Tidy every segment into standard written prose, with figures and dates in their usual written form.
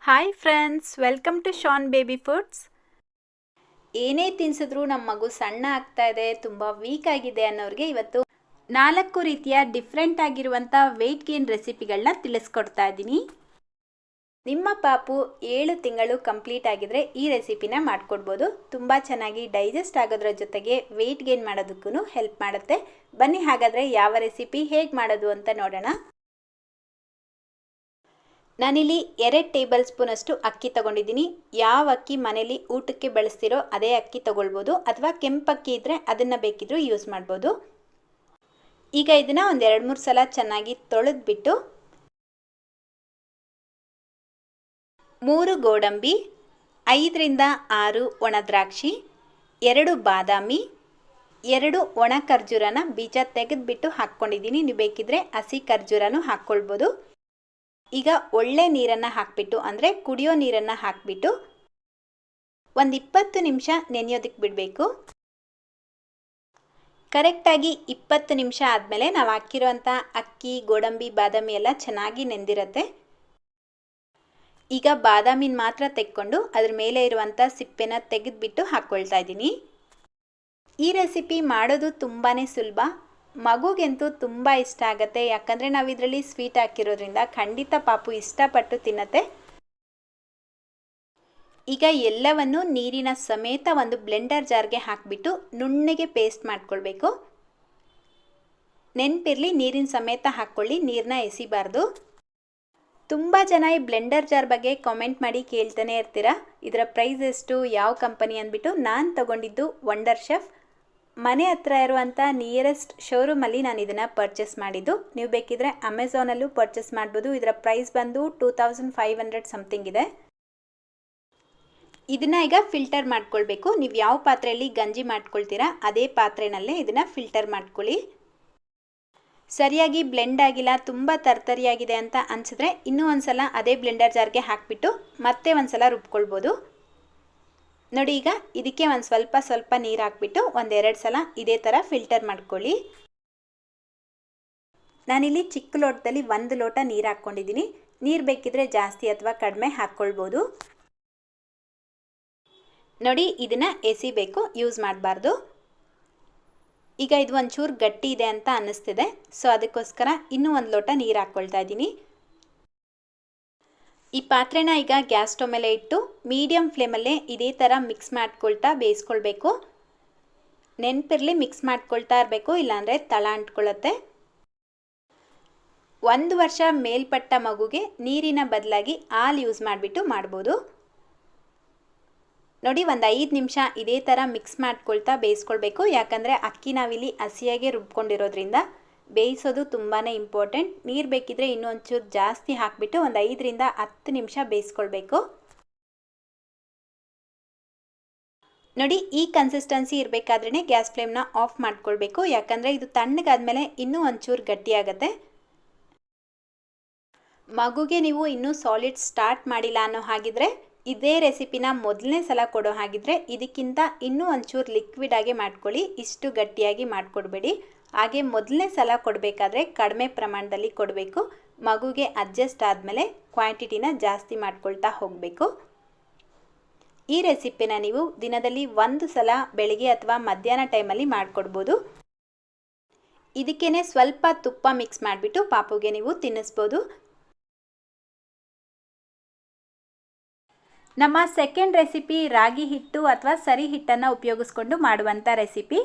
Hi friends, welcome to Shaan baby foods. ಏನೇ ತಿನ್ಸಿದ್ರೂ ನಮ್ಮ ಮಗು ಸಣ್ಣ ಆಗ್ತಾ ಇದೆ, ತುಂಬ ವೀಕ್ ಆಗಿದೆ ಅನ್ನೋರಿಗೆ ಇವತ್ತು 4 ರೀತಿಯ ಡಿಫ್ರೆಂಟ್ ಆಗಿರುವಂಥ ವೆಯ್ಟ್ ಗೇನ್ ರೆಸಿಪಿಗಳನ್ನ ತಿಳಿಸ್ಕೊಡ್ತಾ ಇದ್ದೀನಿ. ನಿಮ್ಮ ಪಾಪು 7 ತಿಂಗಳು ಕಂಪ್ಲೀಟ್ ಆಗಿದ್ರೆ ಈ ರೆಸಿಪಿನ ಮಾಡಿಕೊಡ್ಬೋದು. ತುಂಬ ಚೆನ್ನಾಗಿ ಡೈಜೆಸ್ಟ್ ಆಗೋದ್ರ ಜೊತೆಗೆ ವೆಯ್ಟ್ ಗೇನ್ ಮಾಡೋದಕ್ಕೂ ಹೆಲ್ಪ್ ಮಾಡುತ್ತೆ. ಬನ್ನಿ ಹಾಗಾದರೆ ಯಾವ ರೆಸಿಪಿ ಹೇಗೆ ಮಾಡೋದು ಅಂತ ನೋಡೋಣ. ನಾನಿಲ್ಲಿ 2 ಟೇಬಲ್ ಸ್ಪೂನಷ್ಟು ಅಕ್ಕಿ ತೊಗೊಂಡಿದ್ದೀನಿ. ಯಾವ ಅಕ್ಕಿ ಮನೇಲಿ ಊಟಕ್ಕೆ ಬಳಸ್ತಿರೋ ಅದೇ ಅಕ್ಕಿ ತೊಗೊಳ್ಬೋದು, ಅಥವಾ ಕೆಂಪಕ್ಕಿ ಇದ್ದರೆ ಅದನ್ನು ಬೇಕಿದ್ರೂ ಯೂಸ್ ಮಾಡ್ಬೋದು. ಈಗ ಇದನ್ನು ಒಂದು 2-3 ಸಲ ಚೆನ್ನಾಗಿ ತೊಳೆದ್ಬಿಟ್ಟು 3 ಗೋಡಂಬಿ, 5ರಿಂದ 6 ಒಣ ದ್ರಾಕ್ಷಿ, 2 ಬಾದಾಮಿ, 2 ಒಣ ಖರ್ಜೂರನ ಬೀಜ ತೆಗೆದುಬಿಟ್ಟು ಹಾಕ್ಕೊಂಡಿದ್ದೀನಿ. ನೀವು ಬೇಕಿದ್ರೆ ಹಸಿ ಖರ್ಜೂರನೂ ಹಾಕ್ಕೊಳ್ಬೋದು. ಈಗ ಒಳ್ಳೆ ನೀರನ್ನು ಹಾಕಿಬಿಟ್ಟು, ಅಂದರೆ ಕುಡಿಯೋ ನೀರನ್ನು ಹಾಕಿಬಿಟ್ಟು ಒಂದು 20 ನಿಮಿಷ ನೆನೆಯೋದಕ್ಕೆ ಬಿಡಬೇಕು. ಕರೆಕ್ಟಾಗಿ 20 ನಿಮಿಷ ಆದಮೇಲೆ ನಾವು ಹಾಕಿರೋಂಥ ಅಕ್ಕಿ, ಗೋಡಂಬಿ, ಬಾದಾಮಿ ಎಲ್ಲ ಚೆನ್ನಾಗಿ ನೆಂದಿರುತ್ತೆ. ಈಗ ಬಾದಾಮಿನ ಮಾತ್ರ ತೆಕ್ಕೊಂಡು ಅದ್ರ ಮೇಲೆ ಇರುವಂಥ ಸಿಪ್ಪೆನ ತೆಗೆದುಬಿಟ್ಟು ಹಾಕ್ಕೊಳ್ತಾ ಇದ್ದೀನಿ. ಈ ರೆಸಿಪಿ ಮಾಡೋದು ತುಂಬಾ ಸುಲಭ. ಮಗುಗೆಂತೂ ತುಂಬ ಇಷ್ಟ ಆಗುತ್ತೆ, ಯಾಕಂದರೆ ನಾವು ಇದರಲ್ಲಿ ಸ್ವೀಟ್ ಹಾಕಿರೋದ್ರಿಂದ ಖಂಡಿತ ಪಾಪು ಇಷ್ಟಪಟ್ಟು ತಿನ್ನತ್ತೆ. ಈಗ ಎಲ್ಲವನ್ನು ನೀರಿನ ಸಮೇತ ಒಂದು ಬ್ಲೆಂಡರ್ ಜಾರ್ಗೆ ಹಾಕಿಬಿಟ್ಟು ನುಣ್ಣಗೆ ಪೇಸ್ಟ್ ಮಾಡ್ಕೊಳ್ಬೇಕು. ನೆನಪಿರಲಿ, ನೀರಿನ ಸಮೇತ ಹಾಕ್ಕೊಳ್ಳಿ, ನೀರನ್ನ ಎಸಿಬಾರ್ದು. ತುಂಬ ಜನ ಈ ಬ್ಲೆಂಡರ್ ಜಾರ್ ಬಗ್ಗೆ ಕಾಮೆಂಟ್ ಮಾಡಿ ಕೇಳ್ತಾನೆ ಇರ್ತೀರಾ, ಇದರ ಪ್ರೈಸ್ ಎಷ್ಟು, ಯಾವ ಕಂಪನಿ ಅಂದ್ಬಿಟ್ಟು. ನಾನು ತಗೊಂಡಿದ್ದು ವಂಡರ್ ಶೆಫ್. ಮನೆ ಹತ್ರ ಇರುವಂಥ ನಿಯರೆಸ್ಟ್ ಶೋರೂಮಲ್ಲಿ ನಾನು ಇದನ್ನು ಪರ್ಚೇಸ್ ಮಾಡಿದ್ದು. ನೀವು ಬೇಕಿದ್ರೆ ಅಮೆಝಾನಲ್ಲೂ ಪರ್ಚೇಸ್ ಮಾಡ್ಬೋದು. ಇದರ ಪ್ರೈಸ್ ಬಂದು 2500 ಸಮಥಿಂಗ್ ಇದೆ. ಇದನ್ನು ಈಗ ಫಿಲ್ಟರ್ ಮಾಡ್ಕೊಳ್ಬೇಕು. ನೀವು ಯಾವ ಪಾತ್ರೆಯಲ್ಲಿ ಗಂಜಿ ಮಾಡ್ಕೊಳ್ತೀರಾ ಅದೇ ಪಾತ್ರೆನಲ್ಲೇ ಇದನ್ನು ಫಿಲ್ಟರ್ ಮಾಡ್ಕೊಳ್ಳಿ. ಸರಿಯಾಗಿ ಬ್ಲೆಂಡ್ ಆಗಿಲ್ಲ, ತುಂಬ ತರ್ತರಿಯಾಗಿದೆ ಅಂತ ಅನಿಸಿದ್ರೆ ಇನ್ನೂ ಒಂದು ಸಲ ಅದೇ ಬ್ಲೆಂಡರ್ ಜಾರ್ಗೆ ಹಾಕಿಬಿಟ್ಟು ಮತ್ತೆ ಒಂದು ಸಲ ರುಬ್ಕೊಳ್ಬೋದು. ನೋಡಿ, ಈಗ ಇದಕ್ಕೆ ಒಂದು ಸ್ವಲ್ಪ ನೀರು ಹಾಕ್ಬಿಟ್ಟು 1-2 ಸಲ ಇದೇ ಥರ ಫಿಲ್ಟರ್ ಮಾಡ್ಕೊಳ್ಳಿ. ನಾನಿಲ್ಲಿ ಚಿಕ್ಕ ಲೋಟದಲ್ಲಿ 1 ಲೋಟ ನೀರು ಹಾಕ್ಕೊಂಡಿದ್ದೀನಿ. ನೀರು ಬೇಕಿದ್ರೆ ಜಾಸ್ತಿ ಅಥವಾ ಕಡಿಮೆ ಹಾಕ್ಕೊಳ್ಬೋದು. ನೋಡಿ, ಇದನ್ನು ಎಸಿಬೇಕು, ಯೂಸ್ ಮಾಡಬಾರ್ದು. ಈಗ ಇದು ಒಂಚೂರು ಗಟ್ಟಿ ಇದೆ ಅಂತ ಅನ್ನಿಸ್ತಿದೆ, ಸೊ ಅದಕ್ಕೋಸ್ಕರ ಇನ್ನೂ 1 ಲೋಟ ನೀರು ಹಾಕ್ಕೊಳ್ತಾ ಇದ್ದೀನಿ. ಈ ಪಾತ್ರೆನ ಈಗ ಗ್ಯಾಸ್ ಸ್ಟವ್ ಮೇಲೆ ಇಟ್ಟು ಮೀಡಿಯಮ್ ಫ್ಲೇಮಲ್ಲೇ ಇದೇ ಥರ ಮಿಕ್ಸ್ ಮಾಡ್ಕೊಳ್ತಾ ಬೇಯಿಸ್ಕೊಳ್ಬೇಕು. ನೆನಪಿರಲಿ, ಮಿಕ್ಸ್ ಮಾಡ್ಕೊಳ್ತಾ ಇರಬೇಕು, ಇಲ್ಲಾಂದರೆ ತಳ ಅಂಟ್ಕೊಳ್ಳುತ್ತೆ. 1 ವರ್ಷ ಮೇಲ್ಪಟ್ಟ ಮಗುಗೆ ನೀರಿನ ಬದಲಾಗಿ ಹಾಲು ಯೂಸ್ ಮಾಡಿಬಿಟ್ಟು ಮಾಡ್ಬೋದು. ನೋಡಿ, ಒಂದು 5 ನಿಮಿಷ ಇದೇ ಥರ ಮಿಕ್ಸ್ ಮಾಡ್ಕೊಳ್ತಾ ಬೇಯಿಸ್ಕೊಳ್ಬೇಕು. ಯಾಕಂದರೆ ಅಕ್ಕಿ ನಾವಿಲ್ಲಿ ಹಸಿಯಾಗೆ ರುಬ್ಕೊಂಡಿರೋದ್ರಿಂದ ಬೇಯಿಸೋದು ತುಂಬಾ ಇಂಪಾರ್ಟೆಂಟ್. ನೀರು ಬೇಕಿದ್ರೆ ಇನ್ನೂ ಒಂಚೂರು ಜಾಸ್ತಿ ಹಾಕಿಬಿಟ್ಟು ಒಂದು 5ರಿಂದ 10 ನಿಮಿಷ ಬೇಯಿಸ್ಕೊಳ್ಬೇಕು. ನೋಡಿ, ಈ ಕನ್ಸಿಸ್ಟೆನ್ಸಿ ಇರಬೇಕಾದ್ರೇ ಗ್ಯಾಸ್ ಫ್ಲೇಮ್ನ ಆಫ್ ಮಾಡ್ಕೊಳ್ಬೇಕು. ಯಾಕಂದರೆ ಇದು ತಣ್ಣಗಾದ್ಮೇಲೆ ಇನ್ನೂ ಒಂಚೂರು ಗಟ್ಟಿಯಾಗುತ್ತೆ. ಮಗುಗೆ ನೀವು ಇನ್ನೂ ಸಾಲಿಡ್ ಸ್ಟಾರ್ಟ್ ಮಾಡಿಲ್ಲ ಅನ್ನೋ ಹಾಗಿದ್ರೆ, ಇದೇ ರೆಸಿಪಿನ ಮೊದಲನೇ ಸಲ ಕೊಡೋ ಹಾಗಿದ್ರೆ ಇದಕ್ಕಿಂತ ಇನ್ನೂ ಒಂಚೂರು ಲಿಕ್ವಿಡ್ ಆಗಿ ಮಾಡ್ಕೊಳ್ಳಿ. ಇಷ್ಟು ಗಟ್ಟಿಯಾಗಿ ಮಾಡಿಕೊಡ್ಬೇಡಿ. ಹಾಗೆ ಮೊದಲನೇ ಸಲ ಕೊಡಬೇಕಾದ್ರೆ ಕಡಿಮೆ ಪ್ರಮಾಣದಲ್ಲಿ ಕೊಡಬೇಕು. ಮಗುಗೆ ಅಡ್ಜಸ್ಟ್ ಆದಮೇಲೆ ಕ್ವಾಂಟಿಟಿನ ಜಾಸ್ತಿ ಮಾಡ್ಕೊಳ್ತಾ ಹೋಗಬೇಕು. ಈ ರೆಸಿಪಿನ ನೀವು ದಿನದಲ್ಲಿ 1 ಸಲ ಬೆಳಿಗ್ಗೆ ಅಥವಾ ಮಧ್ಯಾಹ್ನ ಟೈಮಲ್ಲಿ ಮಾಡಿಕೊಡ್ಬೋದು. ಇದಕ್ಕೇನೆ ಸ್ವಲ್ಪ ತುಪ್ಪ ಮಿಕ್ಸ್ ಮಾಡಿಬಿಟ್ಟು ಪಾಪುಗೆ ನೀವು ತಿನ್ನಿಸ್ಬೋದು. ನಮ್ಮ ಸೆಕೆಂಡ್ ರೆಸಿಪಿ ರಾಗಿ ಹಿಟ್ಟು ಅಥವಾ ಸರಿ ಹಿಟ್ಟನ್ನು ಉಪಯೋಗಿಸ್ಕೊಂಡು ಮಾಡುವಂಥ ರೆಸಿಪಿ.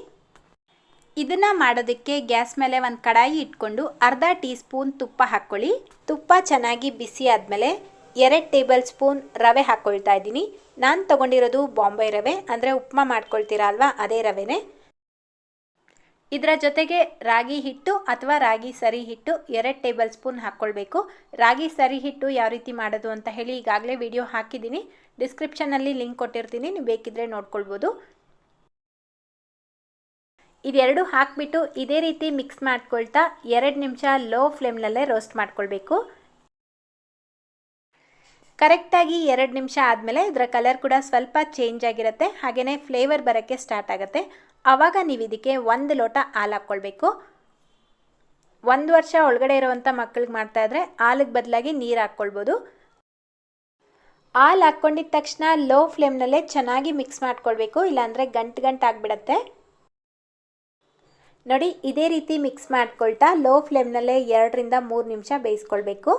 ಇದನ್ನು ಮಾಡೋದಕ್ಕೆ ಗ್ಯಾಸ್ ಮೇಲೆ ಒಂದು ಕಡಾಯಿ ಇಟ್ಕೊಂಡು ಅರ್ಧ ಟೀ ಸ್ಪೂನ್ ತುಪ್ಪ ಹಾಕ್ಕೊಳ್ಳಿ. ತುಪ್ಪ ಚೆನ್ನಾಗಿ ಬಿಸಿ ಆದಮೇಲೆ 2 ಟೇಬಲ್ ಸ್ಪೂನ್ ರವೆ ಹಾಕ್ಕೊಳ್ತಾ ಇದ್ದೀನಿ. ನಾನು ತೊಗೊಂಡಿರೋದು ಬಾಂಬೆ ರವೆ, ಅಂದರೆ ಉಪ್ಮಾ ಮಾಡ್ಕೊಳ್ತೀರಾ ಅಲ್ವಾ, ಅದೇ ರವೆನೇ. ಇದರ ಜೊತೆಗೆ ರಾಗಿ ಹಿಟ್ಟು ಅಥವಾ ರಾಗಿ ಸರಿ ಹಿಟ್ಟು 2 ಟೇಬಲ್ ಸ್ಪೂನ್ ಹಾಕ್ಕೊಳ್ಬೇಕು. ರಾಗಿ ಸರಿ ಹಿಟ್ಟು ಯಾವ ರೀತಿ ಮಾಡೋದು ಅಂತ ಹೇಳಿ ಈಗಾಗಲೇ ವಿಡಿಯೋ ಹಾಕಿದ್ದೀನಿ, ಡಿಸ್ಕ್ರಿಪ್ಷನಲ್ಲಿ ಲಿಂಕ್ ಕೊಟ್ಟಿರ್ತೀನಿ, ನೀವು ಬೇಕಿದ್ರೆ ನೋಡ್ಕೊಳ್ಬೋದು. ಇದೆರಡು ಹಾಕಿಬಿಟ್ಟು ಇದೇ ರೀತಿ ಮಿಕ್ಸ್ ಮಾಡ್ಕೊಳ್ತಾ 2 ನಿಮಿಷ ಲೋ ಫ್ಲೇಮ್ನಲ್ಲೇ ರೋಸ್ಟ್ ಮಾಡ್ಕೊಳ್ಬೇಕು. ಕರೆಕ್ಟಾಗಿ 2 ನಿಮಿಷ ಆದಮೇಲೆ ಇದರ ಕಲರ್ ಕೂಡ ಸ್ವಲ್ಪ ಚೇಂಜ್ ಆಗಿರುತ್ತೆ, ಹಾಗೆಯೇ ಫ್ಲೇವರ್ ಬರೋಕ್ಕೆ ಸ್ಟಾರ್ಟ್ ಆಗುತ್ತೆ. ಆವಾಗ ನೀವು ಇದಕ್ಕೆ 1 ಲೋಟ ಹಾಲು ಹಾಕ್ಕೊಳ್ಬೇಕು. 1 ವರ್ಷ ಒಳಗಡೆ ಇರುವಂಥ ಮಕ್ಕಳಿಗೆ ಮಾಡ್ತಾಯಿದ್ರೆ ಹಾಲಿಗೆ ಬದಲಾಗಿ ನೀರು ಹಾಕ್ಕೊಳ್ಬೋದು. ಹಾಲು ಹಾಕ್ಕೊಂಡಿದ್ದ ತಕ್ಷಣ ಲೋ ಫ್ಲೇಮ್ನಲ್ಲೇ ಚೆನ್ನಾಗಿ ಮಿಕ್ಸ್ ಮಾಡ್ಕೊಳ್ಬೇಕು, ಇಲ್ಲಾಂದರೆ ಗಂಟು ಗಂಟು ಆಗಿಬಿಡತ್ತೆ. ನೋಡಿ ಇದೇ ರೀತಿ ಮಿಕ್ಸ್ ಮಾಡ್ಕೊಳ್ತಾ ಲೋ ಫ್ಲೇಮ್ನಲ್ಲೇ 2-3 ನಿಮಿಷ ಬೇಯಿಸ್ಕೊಳ್ಬೇಕು.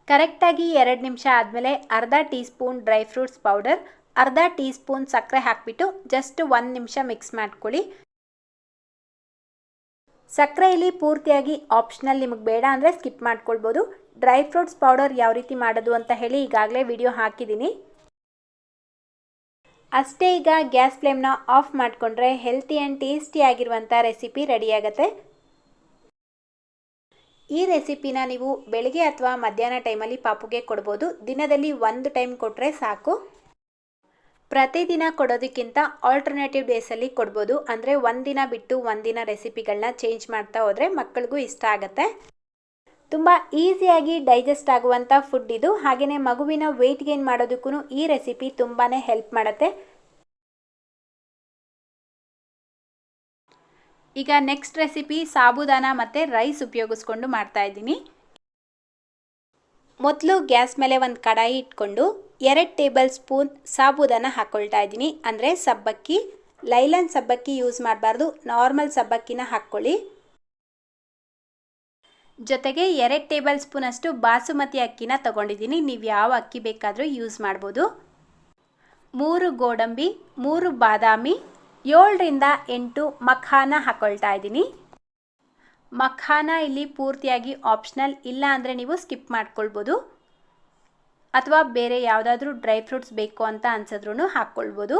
ಕರೆಕ್ಟಾಗಿ 2 ನಿಮಿಷ ಆದಮೇಲೆ ಅರ್ಧ tea spoon dry fruits powder, ಅರ್ಧ ಟೀ ಸ್ಪೂನ್ ಸಕ್ಕರೆ ಹಾಕಿಬಿಟ್ಟು ಜಸ್ಟ್ 1 ನಿಮಿಷ ಮಿಕ್ಸ್ ಮಾಡ್ಕೊಳ್ಳಿ. ಸಕ್ಕರೆ ಇಲ್ಲಿ ಪೂರ್ತಿಯಾಗಿ ಆಪ್ಷನಲ್, ನಿಮಗೆ ಬೇಡ ಅಂದರೆ ಸ್ಕಿಪ್ ಮಾಡ್ಕೊಳ್ಬೋದು. ಡ್ರೈ ಫ್ರೂಟ್ಸ್ ಪೌಡರ್ ಯಾವ ರೀತಿ ಮಾಡೋದು ಅಂತ ಹೇಳಿ ಈಗಾಗಲೇ ವಿಡಿಯೋ ಹಾಕಿದ್ದೀನಿ. ಅಷ್ಟೇ, ಈಗ ಗ್ಯಾಸ್ ಫ್ಲೇಮ್ನ ಆಫ್ ಮಾಡಿಕೊಂಡ್ರೆ ಹೆಲ್ತಿ ಆ್ಯಂಡ್ ಟೇಸ್ಟಿ ಆಗಿರುವಂಥ ರೆಸಿಪಿ ರೆಡಿಯಾಗತ್ತೆ. ಈ ರೆಸಿಪಿನ ನೀವು ಬೆಳಗ್ಗೆ ಅಥವಾ ಮಧ್ಯಾಹ್ನ ಟೈಮಲ್ಲಿ ಪಾಪುಗೆ ಕೊಡ್ಬೋದು. ದಿನದಲ್ಲಿ 1 ಟೈಮ್ ಕೊಟ್ಟರೆ ಸಾಕು. ಪ್ರತಿದಿನ ಕೊಡೋದಕ್ಕಿಂತ ಆಲ್ಟರ್ನೇಟಿವ್ ಡೇಸಲ್ಲಿ ಕೊಡ್ಬೋದು. ಅಂದರೆ ಒಂದಿನ ಬಿಟ್ಟು ಒಂದಿನ ರೆಸಿಪಿಗಳನ್ನ ಚೇಂಜ್ ಮಾಡ್ತಾ ಹೋದರೆ ಮಕ್ಕಳಿಗೂ ಇಷ್ಟ ಆಗುತ್ತೆ. ತುಂಬ ಈಸಿಯಾಗಿ ಡೈಜೆಸ್ಟ್ ಆಗುವಂಥ ಫುಡ್ ಇದು. ಹಾಗೆಯೇ ಮಗುವಿನ ವೆಯ್ಟ್ ಗೇನ್ ಮಾಡೋದಕ್ಕೂ ಈ ರೆಸಿಪಿ ತುಂಬಾ ಹೆಲ್ಪ್ ಮಾಡುತ್ತೆ. ಈಗ ನೆಕ್ಸ್ಟ್ ರೆಸಿಪಿ ಸಾಬುದಾನ ಮತ್ತು ರೈಸ್ ಉಪಯೋಗಿಸ್ಕೊಂಡು ಮಾಡ್ತಾ ಇದ್ದೀನಿ. ಮೊದಲು ಗ್ಯಾಸ್ ಮೇಲೆ ಒಂದು ಕಡಾಯಿ ಇಟ್ಕೊಂಡು 2 ಟೇಬಲ್ ಸ್ಪೂನ್ ಸಾಬುದಾನ ಹಾಕ್ಕೊಳ್ತಾ ಇದ್ದೀನಿ. ಅಂದರೆ ಸಬ್ಬಕ್ಕಿ, ಲೈಲನ್ ಸಬ್ಬಕ್ಕಿ ಯೂಸ್ ಮಾಡಬಾರ್ದು, ನಾರ್ಮಲ್ ಸಬ್ಬಕ್ಕಿನ ಹಾಕ್ಕೊಳ್ಳಿ. ಜೊತೆಗೆ 2 ಟೇಬಲ್ ಸ್ಪೂನ್ ಅಷ್ಟು ಬಾಸುಮತಿ ಅಕ್ಕಿನ ತಗೊಂಡಿದ್ದೀನಿ. ನೀವು ಯಾವ ಅಕ್ಕಿ ಬೇಕಾದರೂ ಯೂಸ್ ಮಾಡ್ಬೋದು. 3 ಗೋಡಂಬಿ, 3 ಬಾದಾಮಿ, 7-8 ಮಖಾನ ಹಾಕ್ಕೊಳ್ತಾ ಇದ್ದೀನಿ. ಮಖಾನ ಇಲ್ಲಿ ಪೂರ್ತಿಯಾಗಿ ಆಪ್ಷನಲ್, ಇಲ್ಲ ಅಂದರೆ ನೀವು ಸ್ಕಿಪ್ ಮಾಡ್ಕೊಳ್ಬೋದು. ಅಥವಾ ಬೇರೆ ಯಾವುದಾದ್ರೂ ಡ್ರೈ ಫ್ರೂಟ್ಸ್ ಬೇಕು ಅಂತ ಅನ್ಸಿದ್ರೂ ಹಾಕ್ಕೊಳ್ಬೋದು.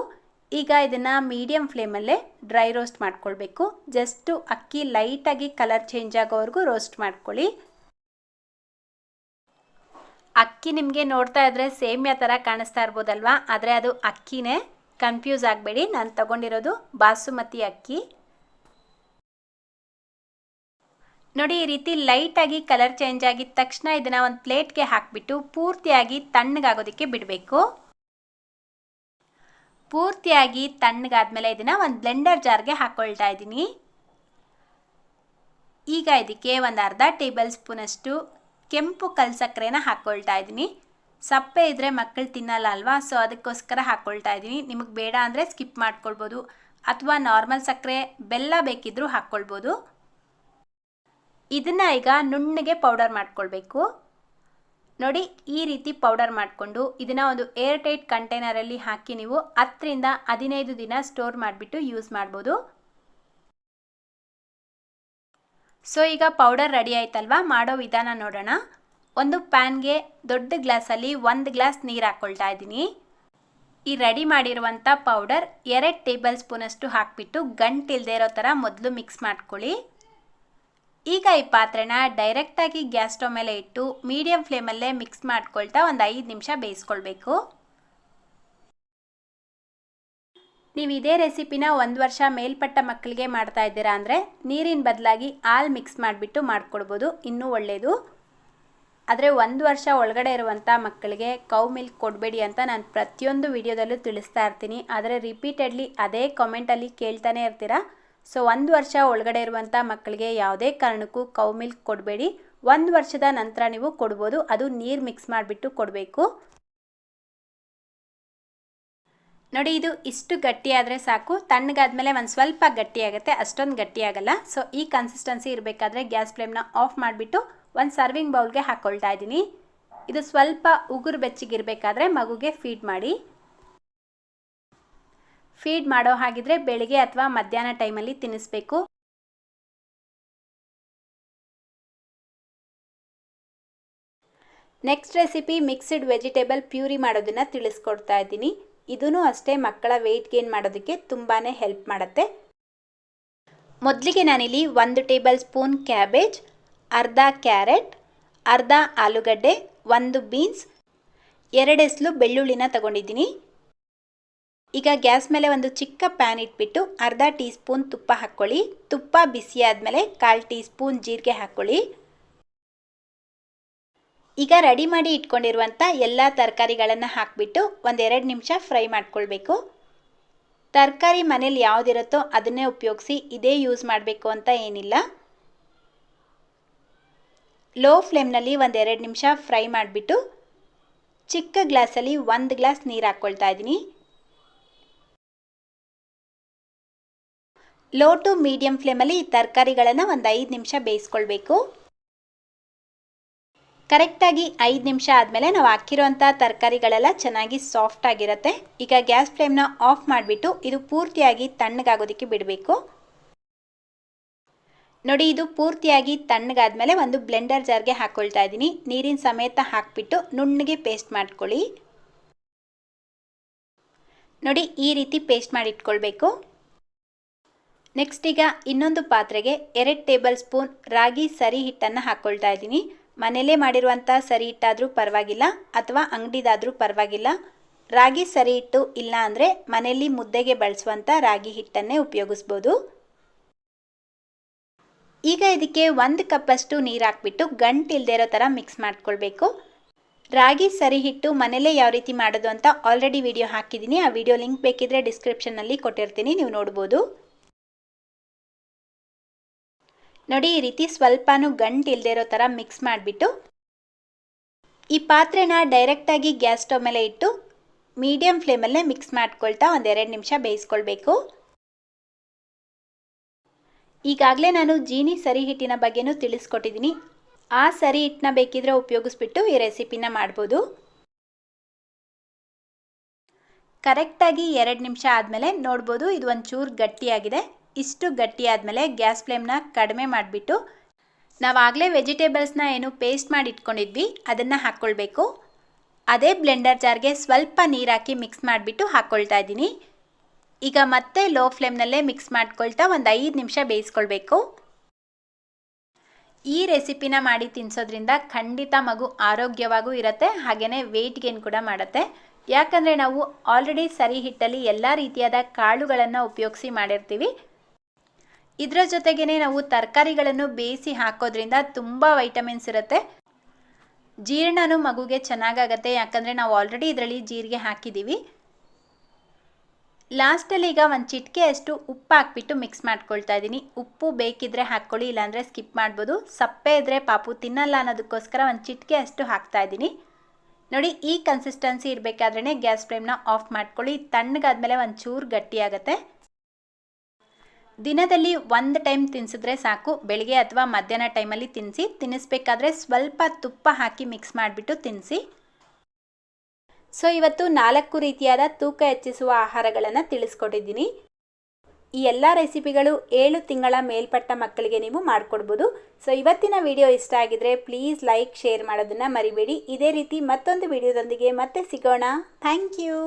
ಈಗ ಇದನ್ನು ಮೀಡಿಯಮ್ ಫ್ಲೇಮಲ್ಲೇ ಡ್ರೈ ರೋಸ್ಟ್ ಮಾಡ್ಕೊಳ್ಬೇಕು. ಜಸ್ಟು ಅಕ್ಕಿ ಲೈಟಾಗಿ ಕಲರ್ ಚೇಂಜ್ ಆಗೋವರೆಗೂ ರೋಸ್ಟ್ ಮಾಡ್ಕೊಳ್ಳಿ. ಅಕ್ಕಿ ನಿಮಗೆ ನೋಡ್ತಾ ಇದ್ರೆ ಸೇಮಿಯಾ ಥರ ಕಾಣಿಸ್ತಾ ಇರ್ಬೋದಲ್ವಾ, ಆದರೆ ಅದು ಅಕ್ಕಿನೇ, ಕನ್ಫ್ಯೂಸ್ ಆಗಬೇಡಿ. ನಾನು ತಗೊಂಡಿರೋದು ಬಾಸುಮತಿ ಅಕ್ಕಿ. ನೋಡಿ ಈ ರೀತಿ ಲೈಟಾಗಿ ಕಲರ್ ಚೇಂಜ್ ಆಗಿದ ತಕ್ಷಣ ಇದನ್ನು ಒಂದು ಪ್ಲೇಟ್ಗೆ ಹಾಕಿಬಿಟ್ಟು ಪೂರ್ತಿಯಾಗಿ ತಣ್ಣಗಾಗೋದಕ್ಕೆ ಬಿಡಬೇಕು. ಪೂರ್ತಿಯಾಗಿ ತಣ್ಣಗಾದ್ಮೇಲೆ ಇದನ್ನು ಒಂದು ಬ್ಲೆಂಡರ್ ಜಾರ್ಗೆ ಹಾಕ್ಕೊಳ್ತಾ ಇದ್ದೀನಿ. ಈಗ ಇದಕ್ಕೆ ಒಂದು ಅರ್ಧ ಟೇಬಲ್ ಸ್ಪೂನಷ್ಟು ಕೆಂಪು ಕಲ್ ಸಕ್ಕರೆನ ಹಾಕ್ಕೊಳ್ತಾ ಇದ್ದೀನಿ. ಸಪ್ಪೆ ಇದ್ದರೆ ಮಕ್ಕಳು ತಿನ್ನಲ್ಲ ಅಲ್ವಾ, ಸೊ ಅದಕ್ಕೋಸ್ಕರ ಹಾಕ್ಕೊಳ್ತಾ ಇದ್ದೀನಿ. ನಿಮಗೆ ಬೇಡ ಅಂದರೆ ಸ್ಕಿಪ್ ಮಾಡ್ಕೊಳ್ಬೋದು, ಅಥವಾ ನಾರ್ಮಲ್ ಸಕ್ಕರೆ, ಬೆಲ್ಲ ಬೇಕಿದ್ರೂ ಹಾಕ್ಕೊಳ್ಬೋದು. ಇದನ್ನು ಈಗ ನುಣ್ಣಗೆ ಪೌಡರ್ ಮಾಡ್ಕೊಳ್ಬೇಕು. ನೋಡಿ ಈ ರೀತಿ ಪೌಡರ್ ಮಾಡಿಕೊಂಡು ಇದನ್ನು ಒಂದು ಏರ್ ಟೈಟ್ ಕಂಟೈನರಲ್ಲಿ ಹಾಕಿ ನೀವು 10-15 ದಿನ ಸ್ಟೋರ್ ಮಾಡಿಬಿಟ್ಟು ಯೂಸ್ ಮಾಡ್ಬೋದು. ಸೊ ಈಗ ಪೌಡರ್ ರೆಡಿ ಆಯ್ತಲ್ವಾ, ಮಾಡೋ ವಿಧಾನ ನೋಡೋಣ. ಒಂದು ಪ್ಯಾನ್ಗೆ ದೊಡ್ಡ ಗ್ಲಾಸಲ್ಲಿ 1 ಗ್ಲಾಸ್ ನೀರು ಹಾಕ್ಕೊಳ್ತಾ ಇದ್ದೀನಿ. ಈ ರೆಡಿ ಮಾಡಿರುವಂಥ ಪೌಡರ್ 2 ಟೇಬಲ್ ಸ್ಪೂನಷ್ಟು ಹಾಕಿಬಿಟ್ಟು ಗಂಟಿಲ್ದೇ ಇರೋ ಥರ ಮೊದಲು ಮಿಕ್ಸ್ ಮಾಡ್ಕೊಳ್ಳಿ. ಈಗ ಈ ಪಾತ್ರೆನ ಡೈರೆಕ್ಟಾಗಿ ಗ್ಯಾಸ್ ಸ್ಟವ್ ಮೇಲೆ ಇಟ್ಟು ಮೀಡಿಯಮ್ ಫ್ಲೇಮಲ್ಲೇ ಮಿಕ್ಸ್ ಮಾಡ್ಕೊಳ್ತಾ ಒಂದು 5 ನಿಮಿಷ ಬೇಯಿಸ್ಕೊಳ್ಬೇಕು. ನೀವು ಇದೇ ರೆಸಿಪಿನ 1 ವರ್ಷ ಮೇಲ್ಪಟ್ಟ ಮಕ್ಕಳಿಗೆ ಮಾಡ್ತಾ ಇದ್ದೀರಾ ಅಂದರೆ ನೀರಿನ ಬದಲಾಗಿ ಹಾಲು ಮಿಕ್ಸ್ ಮಾಡಿಬಿಟ್ಟು ಮಾಡ್ಕೊಳ್ಬೋದು, ಇನ್ನೂ ಒಳ್ಳೆಯದು. ಆದರೆ 1 ವರ್ಷ ಒಳಗಡೆ ಇರುವಂಥ ಮಕ್ಕಳಿಗೆ ಕೌ ಮಿಲ್ಕ್ ಕೊಡಬೇಡಿ ಅಂತ ನಾನು ಪ್ರತಿಯೊಂದು ವಿಡಿಯೋದಲ್ಲೂ ತಿಳಿಸ್ತಾ ಇರ್ತೀನಿ. ಆದರೆ ರಿಪೀಟೆಡ್ಲಿ ಅದೇ ಕಾಮೆಂಟಲ್ಲಿ ಕೇಳ್ತಾನೆ ಇರ್ತೀರಾ. ಸೊ 1 ವರ್ಷ ಒಳಗಡೆ ಇರುವಂಥ ಮಕ್ಕಳಿಗೆ ಯಾವುದೇ ಕಾರಣಕ್ಕೂ ಕೌ ಮಿಲ್ಕ್ ಕೊಡಬೇಡಿ. 1 ವರ್ಷದ ನಂತರ ನೀವು ಕೊಡ್ಬೋದು, ಅದು ನೀರು ಮಿಕ್ಸ್ ಮಾಡಿಬಿಟ್ಟು ಕೊಡಬೇಕು. ನೋಡಿ ಇದು ಇಷ್ಟು ಗಟ್ಟಿಯಾದರೆ ಸಾಕು. ತಣ್ಣಗಾದ್ಮೇಲೆ ಒಂದು ಸ್ವಲ್ಪ ಗಟ್ಟಿಯಾಗುತ್ತೆ, ಅಷ್ಟೊಂದು ಗಟ್ಟಿಯಾಗಲ್ಲ. ಸೊ ಈ ಕನ್ಸಿಸ್ಟೆನ್ಸಿ ಇರಬೇಕಾದ್ರೆ ಗ್ಯಾಸ್ ಫ್ಲೇಮ್ನ ಆಫ್ ಮಾಡಿಬಿಟ್ಟು ಒಂದು ಸರ್ವಿಂಗ್ ಬೌಲ್ಗೆ ಹಾಕ್ಕೊಳ್ತಾ ಇದ್ದೀನಿ. ಇದು ಸ್ವಲ್ಪ ಉಗುರು ಬೆಚ್ಚಗಿರಬೇಕಾದ್ರೆ ಮಗುಗೆ ಫೀಡ್ ಮಾಡಿ. ಫೀಡ್ ಮಾಡೋ ಹಾಗಿದ್ರೆ ಬೆಳಿಗ್ಗೆ ಅಥವಾ ಮಧ್ಯಾಹ್ನ ಟೈಮಲ್ಲಿ ತಿನ್ನಿಸ್ಬೇಕು. Next recipe mixed vegetable puree ಮಾಡೋದನ್ನು ತಿಳಿಸ್ಕೊಡ್ತಾ ಇದ್ದೀನಿ. ಇದೂ ಅಷ್ಟೇ ಮಕ್ಕಳ ವೆಯ್ಟ್ ಗೇನ್ ಮಾಡೋದಕ್ಕೆ ತುಂಬಾ ಹೆಲ್ಪ್ ಮಾಡುತ್ತೆ. ಮೊದಲಿಗೆ ನಾನಿಲ್ಲಿ 1 ಟೇಬಲ್ ಸ್ಪೂನ್ ಕ್ಯಾಬೇಜ್, ಅರ್ಧ ಕ್ಯಾರೆಟ್, ಅರ್ಧ ಆಲೂಗಡ್ಡೆ, 1 ಬೀನ್ಸ್, 2 ಎಸ್ಲು ಬೆಳ್ಳುಳ್ಳಿನ ತಗೊಂಡಿದ್ದೀನಿ. ಈಗ ಗ್ಯಾಸ್ ಮೇಲೆ ಒಂದು ಚಿಕ್ಕ ಪ್ಯಾನ್ ಇಟ್ಬಿಟ್ಟು ಅರ್ಧ ಟೀ ಸ್ಪೂನ್ ತುಪ್ಪ ಹಾಕ್ಕೊಳ್ಳಿ. ತುಪ್ಪ ಬಿಸಿ ಆದಮೇಲೆ 1/4 ಟೀ ಸ್ಪೂನ್ ಜೀರಿಗೆ ಹಾಕ್ಕೊಳ್ಳಿ. ಈಗ ರೆಡಿ ಮಾಡಿ ಇಟ್ಕೊಂಡಿರುವಂಥ ಎಲ್ಲ ತರಕಾರಿಗಳನ್ನು ಹಾಕಿಬಿಟ್ಟು 1-2 ನಿಮಿಷ ಫ್ರೈ ಮಾಡ್ಕೊಳ್ಬೇಕು. ತರಕಾರಿ ಮನೇಲಿ ಯಾವುದಿರುತ್ತೋ ಅದನ್ನೇ ಉಪಯೋಗಿಸಿ, ಇದೇ ಯೂಸ್ ಮಾಡಬೇಕು ಅಂತ ಏನಿಲ್ಲ. ಲೋ ಫ್ಲೇಮ್ನಲ್ಲಿ 1-2 ನಿಮಿಷ ಫ್ರೈ ಮಾಡಿಬಿಟ್ಟು ಚಿಕ್ಕ ಗ್ಲಾಸಲ್ಲಿ 1 ಗ್ಲಾಸ್ ನೀರು ಹಾಕ್ಕೊಳ್ತಾ ಇದ್ದೀನಿ. ಲೋ ಟು ಮೀಡಿಯಂ ಫ್ಲೇಮಲ್ಲಿ ಈ ತರಕಾರಿಗಳನ್ನು ಒಂದು 5 ನಿಮಿಷ ಬೇಯಿಸ್ಕೊಳ್ಬೇಕು. ಕರೆಕ್ಟಾಗಿ 5 ನಿಮಿಷ ಆದಮೇಲೆ ನಾವು ಹಾಕಿರೋಂಥ ತರಕಾರಿಗಳೆಲ್ಲ ಚೆನ್ನಾಗಿ ಸಾಫ್ಟ್ ಆಗಿರುತ್ತೆ. ಈಗ ಗ್ಯಾಸ್ ಫ್ಲೇಮ್ನ ಆಫ್ ಮಾಡಿಬಿಟ್ಟು ಇದು ಪೂರ್ತಿಯಾಗಿ ತಣ್ಣಗಾಗೋದಕ್ಕೆ ಬಿಡಬೇಕು. ನೋಡಿ, ಇದು ಪೂರ್ತಿಯಾಗಿ ತಣ್ಣಗಾದ್ಮೇಲೆ ಒಂದು ಬ್ಲೆಂಡರ್ ಜಾರ್ಗೆ ಹಾಕ್ಕೊಳ್ತಾ ಇದ್ದೀನಿ. ನೀರಿನ ಸಮೇತ ಹಾಕಿಬಿಟ್ಟು ನುಣ್ಣಗೆ ಪೇಸ್ಟ್ ಮಾಡ್ಕೊಳ್ಳಿ. ನೋಡಿ, ಈ ರೀತಿ ಪೇಸ್ಟ್ ಮಾಡಿ ಇಟ್ಕೊಳ್ಬೇಕು. ನೆಕ್ಸ್ಟ್ ಈಗ ಇನ್ನೊಂದು ಪಾತ್ರೆಗೆ 2 ಟೇಬಲ್ ಸ್ಪೂನ್ ರಾಗಿ ಸರಿ ಹಿಟ್ಟನ್ನು ಹಾಕ್ಕೊಳ್ತಾ ಇದ್ದೀನಿ. ಮನೆಯಲ್ಲೇ ಮಾಡಿರುವಂಥ ಸರಿ ಹಿಟ್ಟಾದರೂ ಪರವಾಗಿಲ್ಲ ಅಥವಾ ಅಂಗಡಿದಾದರೂ ಪರವಾಗಿಲ್ಲ. ರಾಗಿ ಸರಿ ಹಿಟ್ಟು ಇಲ್ಲ ಅಂದರೆ ಮನೆಯಲ್ಲಿ ಮುದ್ದೆಗೆ ಬಳಸುವಂಥ ರಾಗಿ ಹಿಟ್ಟನ್ನೇ ಉಪಯೋಗಿಸ್ಬೋದು. ಈಗ ಇದಕ್ಕೆ 1 ಕಪ್ಪಷ್ಟು ನೀರು ಹಾಕ್ಬಿಟ್ಟು ಗಂಟಿಲ್ದೇ ಇರೋ ಥರ ಮಿಕ್ಸ್ ಮಾಡ್ಕೊಳ್ಬೇಕು. ರಾಗಿ ಸರಿ ಹಿಟ್ಟು ಮನೆಯಲ್ಲೇ ಯಾವ ರೀತಿ ಮಾಡೋದು ಅಂತ ಆಲ್ರೆಡಿ ವಿಡಿಯೋ ಹಾಕಿದ್ದೀನಿ. ಆ ವಿಡಿಯೋ ಲಿಂಕ್ ಬೇಕಿದ್ರೆ ಡಿಸ್ಕ್ರಿಪ್ಷನ್ನಲ್ಲಿ ಕೊಟ್ಟಿರ್ತೀನಿ, ನೀವು ನೋಡ್ಬೋದು. ನೋಡಿ, ಈ ರೀತಿ ಸ್ವಲ್ಪನೂ ಗಂಟಿಲ್ದೇ ಇರೋ ಥರ ಮಿಕ್ಸ್ ಮಾಡಿಬಿಟ್ಟು ಈ ಪಾತ್ರೆನ ಡೈರೆಕ್ಟಾಗಿ ಗ್ಯಾಸ್ ಸ್ಟವ್ ಮೇಲೆ ಇಟ್ಟು ಮೀಡಿಯಂ ಫ್ಲೇಮಲ್ಲೇ ಮಿಕ್ಸ್ ಮಾಡ್ಕೊಳ್ತಾ 1-2 ನಿಮಿಷ ಬೇಯಿಸ್ಕೊಳ್ಬೇಕು. ಈಗಾಗಲೇ ನಾನು ಜೀನಿ ಸರಿ ಹಿಟ್ಟಿನ ಬಗ್ಗೆನೂ ತಿಳಿಸ್ಕೊಟ್ಟಿದ್ದೀನಿ. ಆ ಸರಿ ಹಿಟ್ಟನ್ನ ಬೇಕಿದ್ರೆ ಉಪಯೋಗಿಸ್ಬಿಟ್ಟು ಈ ರೆಸಿಪಿನ ಮಾಡ್ಬೋದು. ಕರೆಕ್ಟಾಗಿ 2 ನಿಮಿಷ ಆದಮೇಲೆ ನೋಡ್ಬೋದು, ಇದು ಒಂಚೂರು ಗಟ್ಟಿಯಾಗಿದೆ. ಇಷ್ಟು ಗಟ್ಟಿ ಆದಮೇಲೆ ಗ್ಯಾಸ್ ಫ್ಲೇಮ್ನ ಕಡಿಮೆ ಮಾಡಿಬಿಟ್ಟು ನಾವಾಗಲೇ ವೆಜಿಟೇಬಲ್ಸ್ನ ಏನು ಪೇಸ್ಟ್ ಮಾಡಿ ಇಟ್ಕೊಂಡಿದ್ವಿ ಅದನ್ನು ಹಾಕ್ಕೊಳ್ಬೇಕು. ಅದೇ ಬ್ಲೆಂಡರ್ ಜಾರ್ಗೆ ಸ್ವಲ್ಪ ನೀರು ಹಾಕಿ ಮಿಕ್ಸ್ ಮಾಡಿಬಿಟ್ಟು ಹಾಕ್ಕೊಳ್ತಾ ಇದ್ದೀನಿ. ಈಗ ಮತ್ತೆ ಲೋ ಫ್ಲೇಮ್ನಲ್ಲೇ ಮಿಕ್ಸ್ ಮಾಡ್ಕೊಳ್ತಾ 5 ನಿಮಿಷ ಬೇಯಿಸ್ಕೊಳ್ಬೇಕು. ಈ ರೆಸಿಪಿನ ಮಾಡಿ ತಿನ್ನಿಸೋದ್ರಿಂದ ಖಂಡಿತ ಮಗು ಆರೋಗ್ಯವಾಗೂ ಇರುತ್ತೆ, ಹಾಗೆಯೇ ವೆಯ್ಟ್ ಗೇನ್ ಕೂಡ ಮಾಡುತ್ತೆ. ಯಾಕಂದರೆ ನಾವು ಆಲ್ರೆಡಿ ಸರಿ ಹಿಟ್ಟಲ್ಲಿ ಎಲ್ಲ ರೀತಿಯಾದ ಕಾಳುಗಳನ್ನು ಉಪಯೋಗಿಸಿ ಮಾಡಿರ್ತೀವಿ. ಇದರ ಜೊತೆಗೇ ನಾವು ತರಕಾರಿಗಳನ್ನು ಬೇಯಿಸಿ ಹಾಕೋದ್ರಿಂದ ತುಂಬ ವೈಟಮಿನ್ಸ್ ಇರುತ್ತೆ. ಜೀರ್ಣನೂ ಮಗುಗೆ ಚೆನ್ನಾಗಾಗತ್ತೆ, ಯಾಕಂದರೆ ನಾವು ಆಲ್ರೆಡಿ ಇದರಲ್ಲಿ ಜೀರಿಗೆ ಹಾಕಿದ್ದೀವಿ. ಲಾಸ್ಟಲ್ಲಿ ಈಗ 1 ಚಿಟಿಕೆಯಷ್ಟು ಉಪ್ಪು ಹಾಕ್ಬಿಟ್ಟು ಮಿಕ್ಸ್ ಮಾಡ್ಕೊಳ್ತಾ ಇದ್ದೀನಿ. ಉಪ್ಪು ಬೇಕಿದ್ರೆ ಹಾಕ್ಕೊಳ್ಳಿ, ಇಲ್ಲಾಂದರೆ ಸ್ಕಿಪ್ ಮಾಡ್ಬೋದು. ಸಪ್ಪೆ ಇದ್ದರೆ ಪಾಪು ತಿನ್ನಲ್ಲ ಅನ್ನೋದಕ್ಕೋಸ್ಕರ 1 ಚಿಟಿಕೆಯಷ್ಟು ಹಾಕ್ತಾ ಇದ್ದೀನಿ. ನೋಡಿ, ಈ ಕನ್ಸಿಸ್ಟೆನ್ಸಿ ಇರಬೇಕಾದ್ರೇ ಗ್ಯಾಸ್ ಫ್ಲೇಮ್ನ ಆಫ್ ಮಾಡ್ಕೊಳ್ಳಿ. ತಣ್ಣಗಾದ್ಮೇಲೆ ಒಂಚೂರು ಗಟ್ಟಿಯಾಗುತ್ತೆ. ದಿನದಲ್ಲಿ 1 ಟೈಮ್ ತಿನ್ನಿಸಿದ್ರೆ ಸಾಕು. ಬೆಳಿಗ್ಗೆ ಅಥವಾ ಮಧ್ಯಾಹ್ನ ಟೈಮಲ್ಲಿ ತಿನ್ನಿಸ್ಬೇಕಾದ್ರೆ ಸ್ವಲ್ಪ ತುಪ್ಪ ಹಾಕಿ ಮಿಕ್ಸ್ ಮಾಡಿಬಿಟ್ಟು ತಿನ್ನಿಸಿ. ಸೊ ಇವತ್ತು 4 ರೀತಿಯಾದ ತೂಕ ಹೆಚ್ಚಿಸುವ ಆಹಾರಗಳನ್ನು ತಿಳಿಸ್ಕೊಟ್ಟಿದ್ದೀನಿ. ಈ ಎಲ್ಲ ರೆಸಿಪಿಗಳು 7 ತಿಂಗಳ ಮೇಲ್ಪಟ್ಟ ಮಕ್ಕಳಿಗೆ ನೀವು ಮಾಡಿಕೊಡ್ಬೋದು. ಸೊ ಇವತ್ತಿನ ವಿಡಿಯೋ ಇಷ್ಟ ಆಗಿದ್ರೆ ಪ್ಲೀಸ್ ಲೈಕ್, ಶೇರ್ ಮಾಡೋದನ್ನು ಮರಿಬೇಡಿ. ಇದೇ ರೀತಿ ಮತ್ತೊಂದು ವಿಡಿಯೋದೊಂದಿಗೆ ಮತ್ತೆ ಸಿಗೋಣ. Thank you.